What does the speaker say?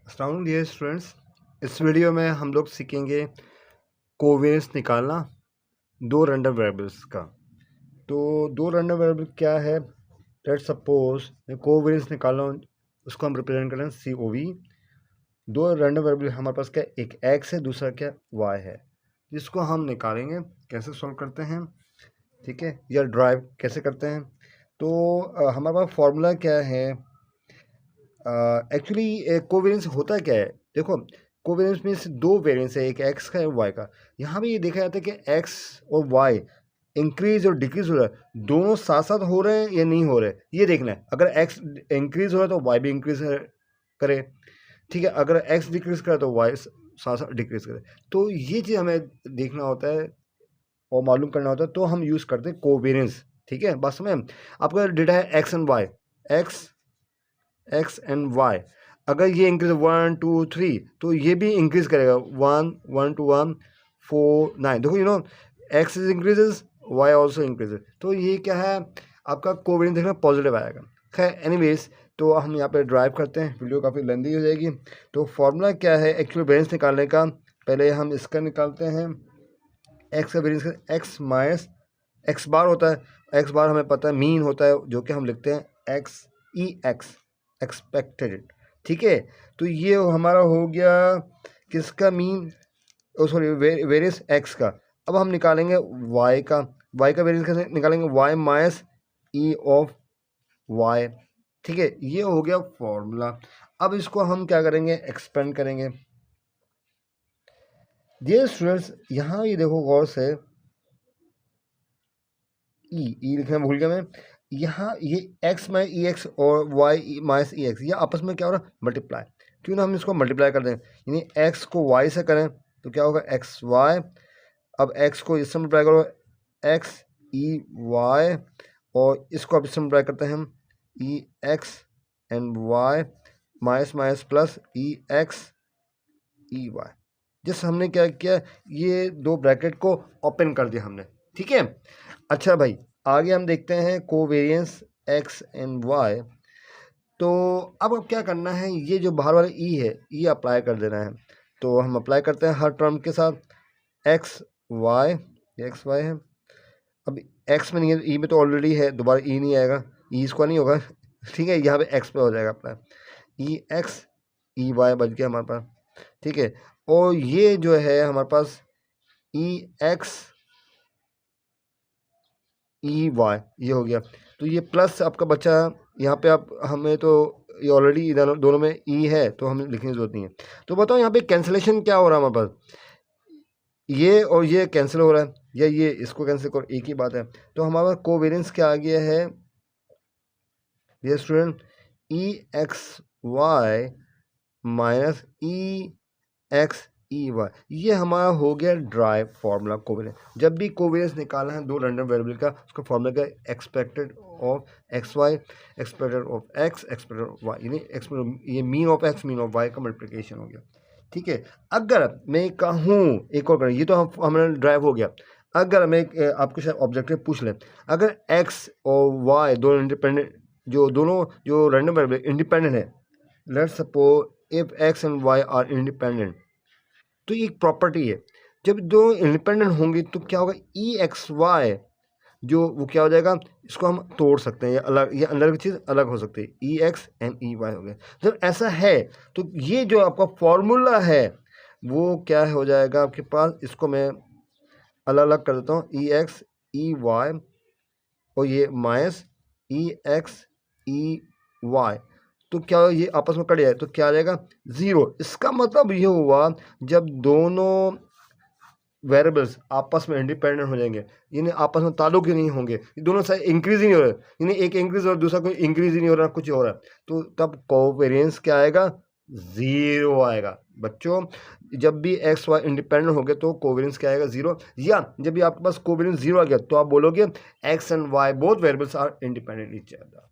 अस्सलाम वालेकुम dear students. इस वीडियो में हम लोग सीखेंगे कोवेरिएंस निकालना दो रैंडम वेरिएबल्स का। तो दो रैंडम वेरिएबल क्या है? लेट्स सपोज कोवेरिएंस निकालना, उसको हम रिप्रेजेंट करें COV। दो रैंडम वेरिएबल हमारे पास क्या, एक x है, दूसरा क्या y है, जिसको हम निकालेंगे। कैसे सॉल्व करते हैं, ठीक है, या ड्राइव कैसे करते हैं। तो हमारे पास फॉर्मूला क्या है? एक्चुअली कोवेरिएंस होता क्या है, देखो कोवेरिएंस मीन्स दो वेरिएंस है, एक एक्स का और वाई का। यहाँ भी ये देखा जाता है कि एक्स और वाई इंक्रीज और डिक्रीज हो रहा है, दोनों साथ साथ हो रहे हैं या नहीं हो रहे, ये देखना है। अगर एक्स इंक्रीज हो रहा है तो वाई भी इंक्रीज करे, ठीक है। अगर एक्स डिक्रीज करे तो वाई साथ साथ डिक्रीज करे। तो ये चीज़ हमें देखना होता है और मालूम करना होता है, तो हम यूज़ करते हैं कोवेरिएंस, ठीक है। बात समझ, आपका डेटा है X and Y, X and Y. अगर ये इंक्रीज 1 2 3 तो ये भी इंक्रीज करेगा 1 1 to 1 4 9। देखो X is increases, Y also increases. तो ये क्या है, आपका कोवेरिएंस देखना पॉजिटिव आएगा। खैर एनीवेज, तो हम यहाँ पे ड्राइव करते हैं, वीडियो काफ़ी लेंदी हो जाएगी। तो फॉर्मूला क्या है एक्चुअल वेरिएंस निकालने का? पहले हम इसका निकालते हैं, एक्स का वेरिएंस एक्स माइनस एक्स बार होता है। एक्स बार हमें पता है मीन होता है, जो कि हम लिखते हैं एक्स एक्सपेक्टेड, ठीक है। तो ये हमारा हो गया किसका मीन, सॉरी वेरियस एक्स का। अब हम निकालेंगे वाई का वेरियंस कैसे निकालेंगे? Y minus E of Y, ठीक है। ये हो गया फॉर्मूला। अब इसको हम क्या करेंगे, एक्सपेंड करेंगे। डियर स्टूडेंट्स, यहाँ ये देखो गौर से, ई लिखना भूल गया मैं। यहाँ ये एक्स माइनस ई एक्स और वाई माइनस ई एक्स, ये आपस में क्या हो रहा है, मल्टीप्लाई। क्यों ना हम इसको मल्टीप्लाई कर दें, यानी एक्स को वाई से करें तो क्या होगा, एक्स वाई। अब एक्स को इससे मल्टीप्लाई करो, एक्स ई वाई, और इसको अब इससे मल्टीप्लाई करते हैं हम, E X and Y, minus minus plus E X E Y. जिस हमने क्या किया, ये दो ब्रैकेट को ओपन कर दिया हमने, ठीक है। अच्छा भाई, आगे हम देखते हैं कोवेरिएंस एक्स एंड वाई। तो अब क्या करना है, ये जो बाहर वाला ई है ये अप्लाई कर देना है। तो हम अप्लाई करते हैं हर टर्म के साथ, एक्स वाई, एक्स वाई है। अब एक्स में नहीं है, ई में तो ऑलरेडी है, दोबारा ई नहीं आएगा, ई इसको नहीं होगा, ठीक है। यहाँ पे एक्स पे हो जाएगा अपना, ई एक्स ई वाई बच गया हमारे पास, ठीक है। और ये जो है हमारे पास ई एक्स ई वाई, ये हो गया। तो ये प्लस आपका बचा, यहाँ पे आप हमें तो ये ऑलरेडी दोनों में ई है, तो हमें लिखने की जरूरत नहीं है। तो बताओ यहाँ पे कैंसिलेशन क्या हो रहा है हमारे पास, ये और ये कैंसिल हो रहा है, या ये इसको कैंसिल करो, एक ही बात है। तो हमारे पास कोवेरिएंस क्या आ गया है, ये स्टूडेंट, ई एक्स वाई माइनस ई एक्स ई वाई, ये हमारा हो गया ड्राइव फार्मूला कोवेरिएंस। जब भी कोवेरिएंस निकालना है दो रैंडम वेरिएबल का, उसका फार्मूला क्या, expected of X Y, expected of X, expected of Y, यानी ये mean of X mean of Y का मल्टीप्लिकेशन हो गया, ठीक है। अगर मैं कहूँ, एक और करें, ये तो हमारा ड्राइव हो गया। अगर मैं आपको शायद ऑब्जेक्टिव पूछ लें, अगर एक्स और वाई दोनों इंडिपेंडेंट, दोनों जो रैंडम वेरिएबल इंडिपेंडेंट है, let's suppose if X and Y are independent, तो ये एक प्रॉपर्टी है। जब दो इंडिपेंडेंट होंगे तो क्या होगा, ई एक्स वाई जो वो क्या हो जाएगा, इसको हम तोड़ सकते हैं, या अलग, ये अंदर की चीज़ अलग हो सकती है, ई एक्स एंड ई वाई हो गया। जब ऐसा है तो ये जो आपका फॉर्मूला है वो क्या हो जाएगा आपके पास, इसको मैं अलग अलग कर देता हूँ, ई एक्स ई वाई और ये माइनस ई एक्स ई वाई। तो क्या ये आपस में कट जाए तो क्या आ जाएगा, ज़ीरो। इसका मतलब ये हुआ, जब दोनों वेरिएबल्स आपस में इंडिपेंडेंट हो जाएंगे, यानी आपस में ताल्लुक ही नहीं होंगे, दोनों साइड इंक्रीज ही नहीं हो रहे, यानी एक इंक्रीज और दूसरा कोई इंक्रीज ही नहीं हो रहा, कुछ हो रहा है, तो तब कोवेरिएंस क्या आएगा, ज़ीरो आएगा। बच्चों, जब भी एक्स वाई इंडिपेंडेंट हो गए तो कोवेरिएंस क्या आएगा, ज़ीरो। या जब भी आपके पास कोवेरिएंस ज़ीरो आ गया तो आप बोलोगे X and Y both variables are independent each other.